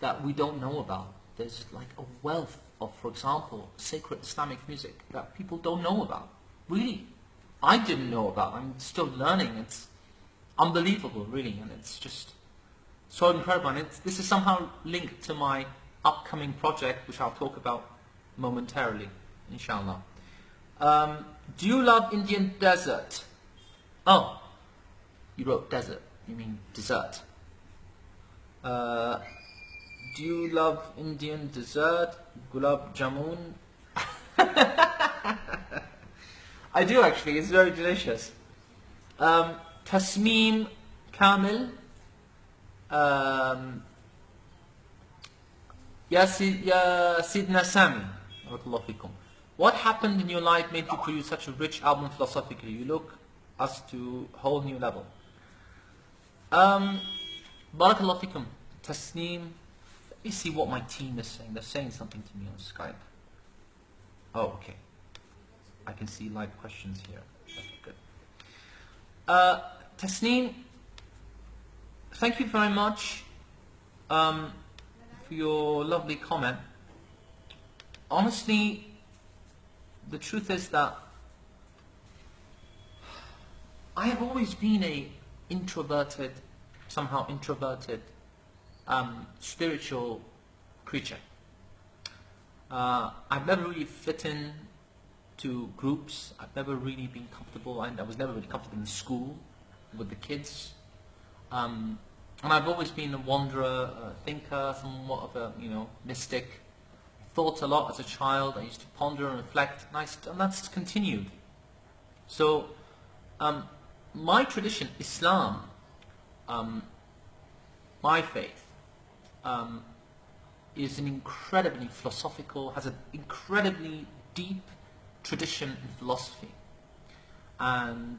that we don't know about. There's like a wealth of, for example, sacred Islamic music that people don't know about. Really, I didn't know about. I'm still learning. It's unbelievable, really, and it's just so incredible. And this is somehow linked to my upcoming project, which I'll talk about momentarily, inshallah. Do you love Indian desert? Oh, you wrote desert. You mean dessert. Do you love Indian dessert? Gulab jamun? I do actually, it's very delicious. Tasmeem Kamil. Ya Sidna Sami. Barakallahu fikum. What happened in your life made you produce such a rich album philosophically? You look us to a whole new level. Barakallahu fikum. Tasneem. Let me see what my team is saying. They're saying something to me on Skype. Oh, okay. I can see live questions here. Okay, good. Tasneem, thank you very much for your lovely comment. Honestly, the truth is that I have always been somehow introverted, spiritual creature. I've never really fit in to groups. I've never really been comfortable. I was never really comfortable in school with the kids. And I've always been a wanderer, a thinker, somewhat of a mystic. Thought a lot as a child. I used to ponder and reflect, and that's continued. So, my tradition, Islam, my faith, is an incredibly philosophical, has an incredibly deep tradition in philosophy. And,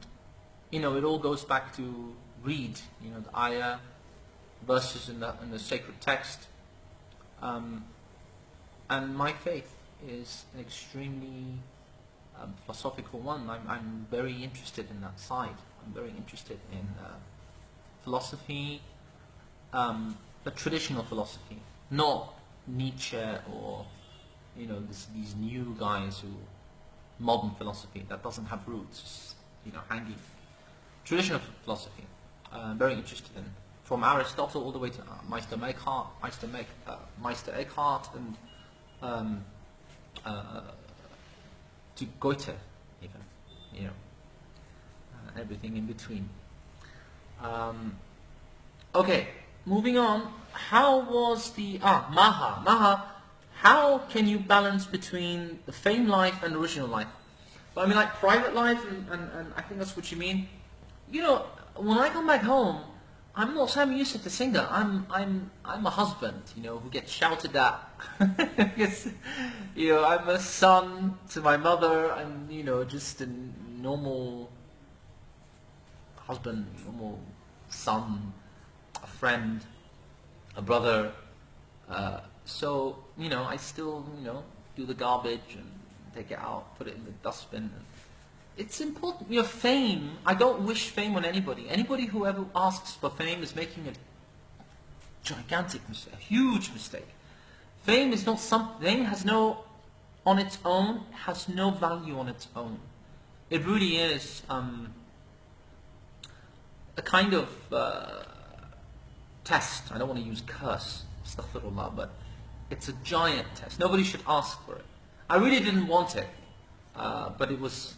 it all goes back to read, the ayah, verses in the sacred text. And my faith is an extremely philosophical one. I'm very interested in that side. I'm very interested in philosophy, the traditional philosophy, not Nietzsche or these new guys who modern philosophy that doesn't have roots, hanging. Traditional philosophy, I'm very interested in, from Aristotle all the way to Meister Eckhart, and to Goethe, even, everything in between. Okay, moving on. How was the Maha? How can you balance between the fame life and original life? But I mean, like private life, and I think that's what you mean. When I come back home, I'm not Sami Yusuf the singer. I'm a husband, who gets shouted at. I'm a son to my mother, and just a normal husband, normal son, a friend, a brother. So I still do the garbage and take it out, put it in the dustbin. It's important. Fame, I don't wish fame on anybody. Anybody who ever asks for fame is making a gigantic mistake, a huge mistake. Fame is not something, fame has no, on its own, has no value on its own. It really is a kind of test. I don't want to use curse, astaghfirullah, but it's a giant test. Nobody should ask for it. I really didn't want it, but it was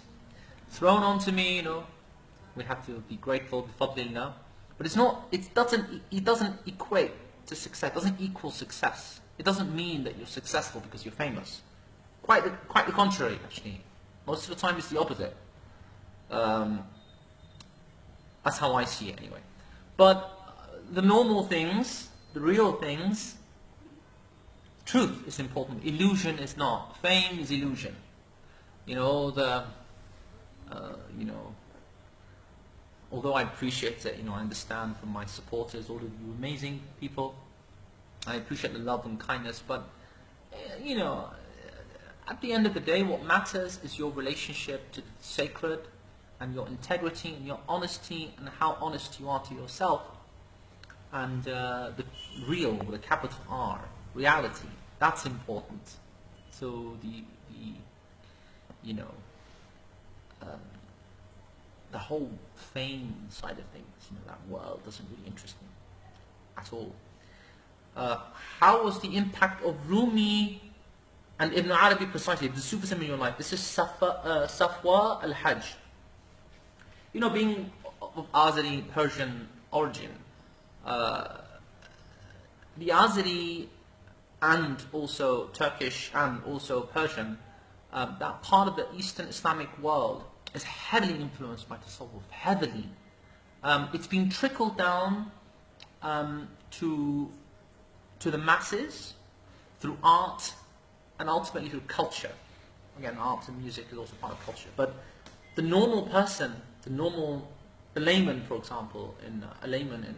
thrown onto me, we have to be grateful, bifadlillah. But it's not, it doesn't equate to success, it doesn't equal success. It doesn't mean that you're successful because you're famous. Quite the contrary, actually. Most of the time it's the opposite. That's how I see it anyway. But the normal things, the real things, truth is important. Illusion is not. Fame is illusion. Although I appreciate it, I understand from my supporters, all of you amazing people, I appreciate the love and kindness, but, at the end of the day, what matters is your relationship to the sacred, and your integrity, and your honesty, and how honest you are to yourself. and the real with a capital R, reality. That's important. So the you know um, the whole fame side of things, that world doesn't really interest me at all. How was the impact of Rumi and Ibn Arabi precisely, the Sufism in your life? This is Safwa al-Hajj. Being of Azeri Persian origin, the Azeri and also Turkish and also Persian, that part of the Eastern Islamic world is heavily influenced by Tasawwuf, heavily. It's been trickled down to the masses through art and ultimately through culture. Again, art and music is also part of culture. But the normal person, the layman, for example, a layman in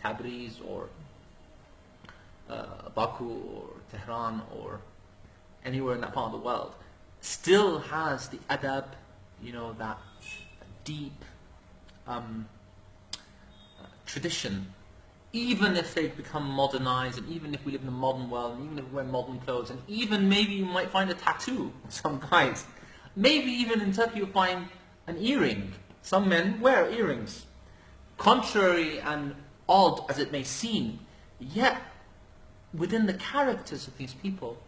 Tabriz or Baku or Tehran or anywhere in that part of the world, still has the adab, that deep tradition. Even if they've become modernized, and even if we live in a modern world, and even if we wear modern clothes, and even maybe you might find a tattoo of some guys. Maybe even in Turkey you'll find an earring. Some men wear earrings. Contrary and odd as it may seem, yet within the characters of these people,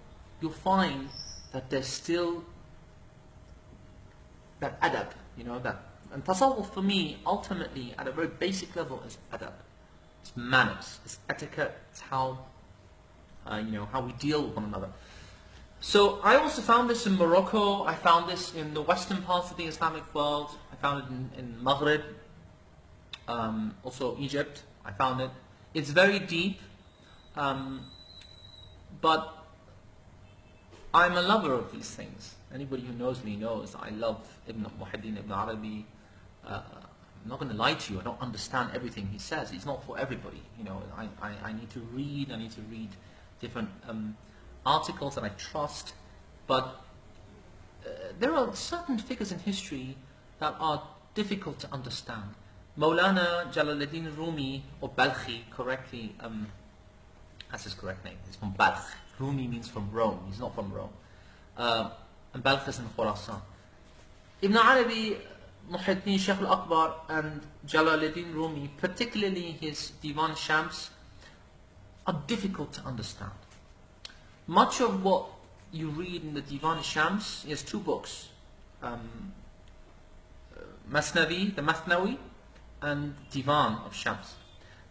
you'll find that there's still that adab, and tasawwuf for me, ultimately, at a very basic level, is adab. It's manners, it's etiquette, it's how we deal with one another. So I also found this in Morocco, I found this in the western parts of the Islamic world, I found it in Maghrib, also Egypt, I found it. It's very deep, but I'm a lover of these things. Anybody who knows me knows I love Muhyiddin Ibn Arabi. I'm not going to lie to you, I don't understand everything he says. It's not for everybody. I need to read different articles that I trust, but there are certain figures in history that are difficult to understand. Maulana Jalaluddin Rumi, or Balkhi, correctly, that's his correct name. He's from Balkh. Rumi means from Rome. He's not from Rome. And Balkh is in Khurasan. Ibn Arabi, Muhyiddin Shaykh al-Akbar, and Jalaluddin Rumi, particularly his Divan Shams, are difficult to understand. Much of what you read in the Divan Shams, he has two books, Masnavi, the Mathnawi, and Divan of Shams.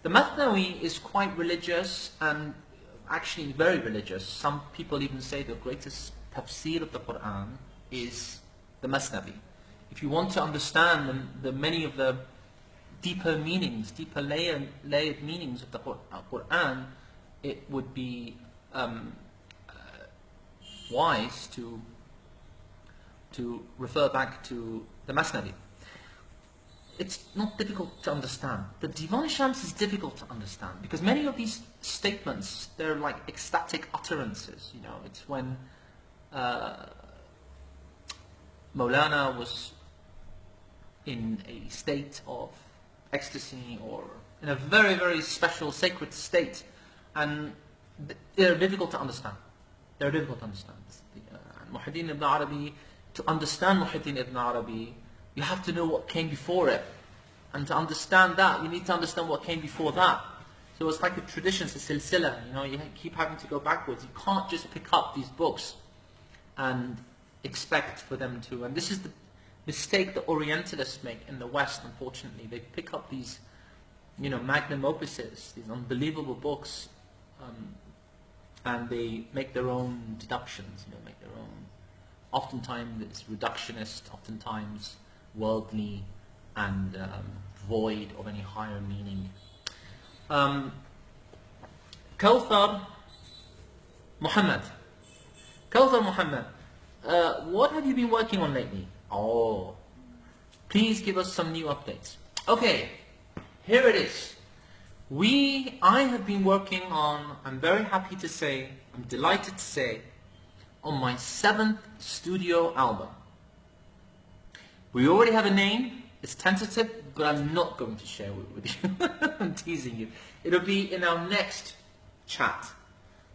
The Mathnawi is quite religious and actually very religious. Some people even say the greatest tafsir of the Quran is the Masnavi. If you want to understand the many of the deeper meanings, deeper layered meanings of the Quran, it would be wise to refer back to the Masnavi. It's not difficult to understand. The Divan Shams is difficult to understand because many of these statements, they're like ecstatic utterances. It's when Maulana was in a state of ecstasy or in a very, very special sacred state, and they're difficult to understand. They're difficult to understand. Muhyiddin Ibn Arabi, to understand Muhyiddin Ibn Arabi, you have to know what came before it. And to understand that, you need to understand what came before that. So it's like a tradition, it's a silsila. You keep having to go backwards. You can't just pick up these books and expect for them to. And this is the mistake the Orientalists make in the West, unfortunately. They pick up these, magnum opuses, these unbelievable books, and they make their own deductions, make their own. Oftentimes it's reductionist, oftentimes worldly, and void of any higher meaning. Kawthar Muhammad. Kawthar Muhammad, what have you been working on lately? Oh, please give us some new updates. Okay, here it is. I have been working on, I'm very happy to say, I'm delighted to say, on my 7th studio album. We already have a name, it's tentative, but I'm not going to share it with you. I'm teasing you. It'll be in our next chat,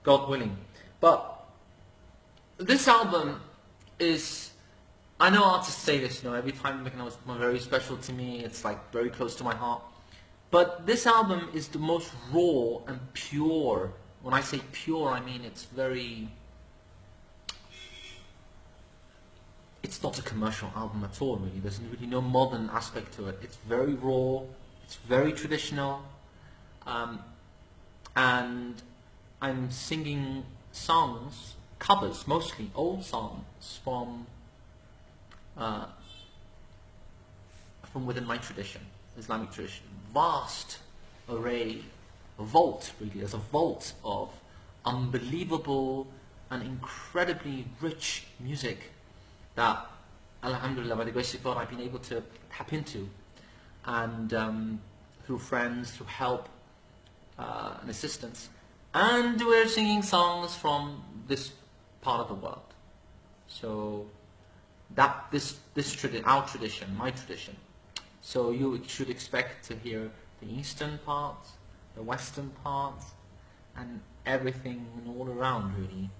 God willing. But this album is, I know artists say this, every time they make an album it's very special to me, it's like very close to my heart. But this album is the most raw and pure. When I say pure, I mean it's not a commercial album at all, really. There's really no modern aspect to it. It's very raw, it's very traditional, and I'm singing songs, covers, mostly old songs from within my tradition, Islamic tradition. Vast array, a vault, really. There's a vault of unbelievable and incredibly rich music that, alhamdulillah, by the grace of God, I've been able to tap into, and through friends, through help and assistance. And we're singing songs from this part of the world. So that our tradition, my tradition. So you should expect to hear the eastern parts, the western parts, and everything all around, really.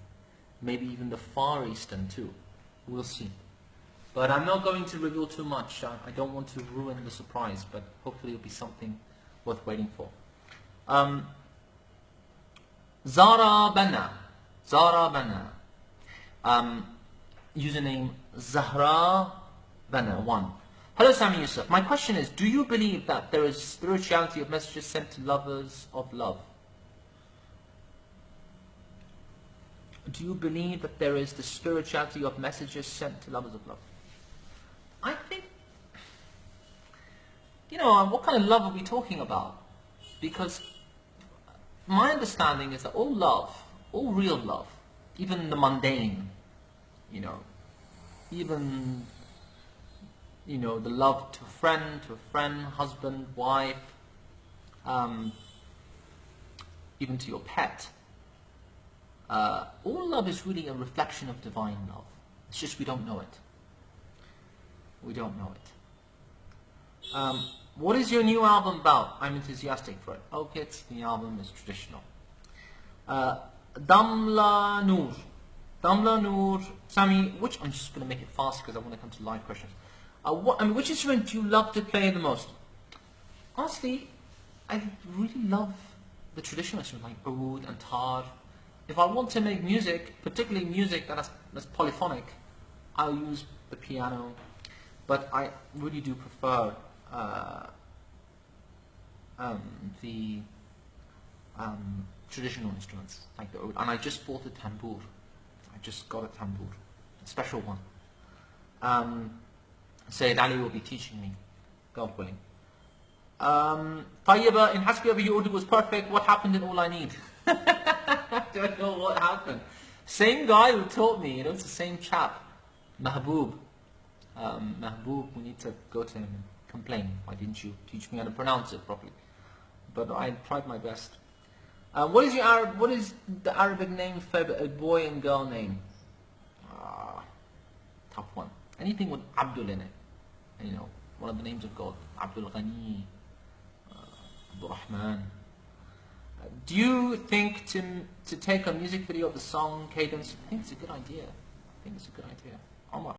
Maybe even the far eastern too. We'll see. But I'm not going to reveal too much. I don't want to ruin the surprise, but hopefully it'll be something worth waiting for. Zara Bana. Username Zahra Bana 1. Hello Sami Yusuf. My question is, do you believe that there is spirituality of messages sent to lovers of love? Do you believe that there is the spirituality of messages sent to lovers of love? I think, what kind of love are we talking about? Because my understanding is that all love, all real love, even the mundane, even, the love to a friend, husband, wife, even to your pet, all love is really a reflection of divine love. It's just we don't know it. We don't know it. What is your new album about? I'm enthusiastic for it. Okay, the album is traditional. Damla Noor, Sami, I'm just going to make it fast because I want to come to live questions. Which instrument do you love to play the most? Honestly, I really love the traditional instruments like oud and tar. If I want to make music, particularly music that's polyphonic, I'll use the piano. But I really do prefer the traditional instruments like the oud. And I just bought a tambour. I just got a tambour, a special one. Sayyid Ali will be teaching me, God willing. Tayyiba, in Hasbi your Urdu was perfect. What happened in All I Need? I don't know what happened. Same guy who taught me, it's the same chap, Mahbub. Mahbub, we need to go to him and complain. Why didn't you teach me how to pronounce it properly? But I tried my best. What is the Arabic name for a boy and girl name? Tough one. Anything with Abdul in it. One of the names of God. Abdul Ghani, Abdul Rahman. Do you think to take a music video of the song Cadence? I think it's a good idea. Omar.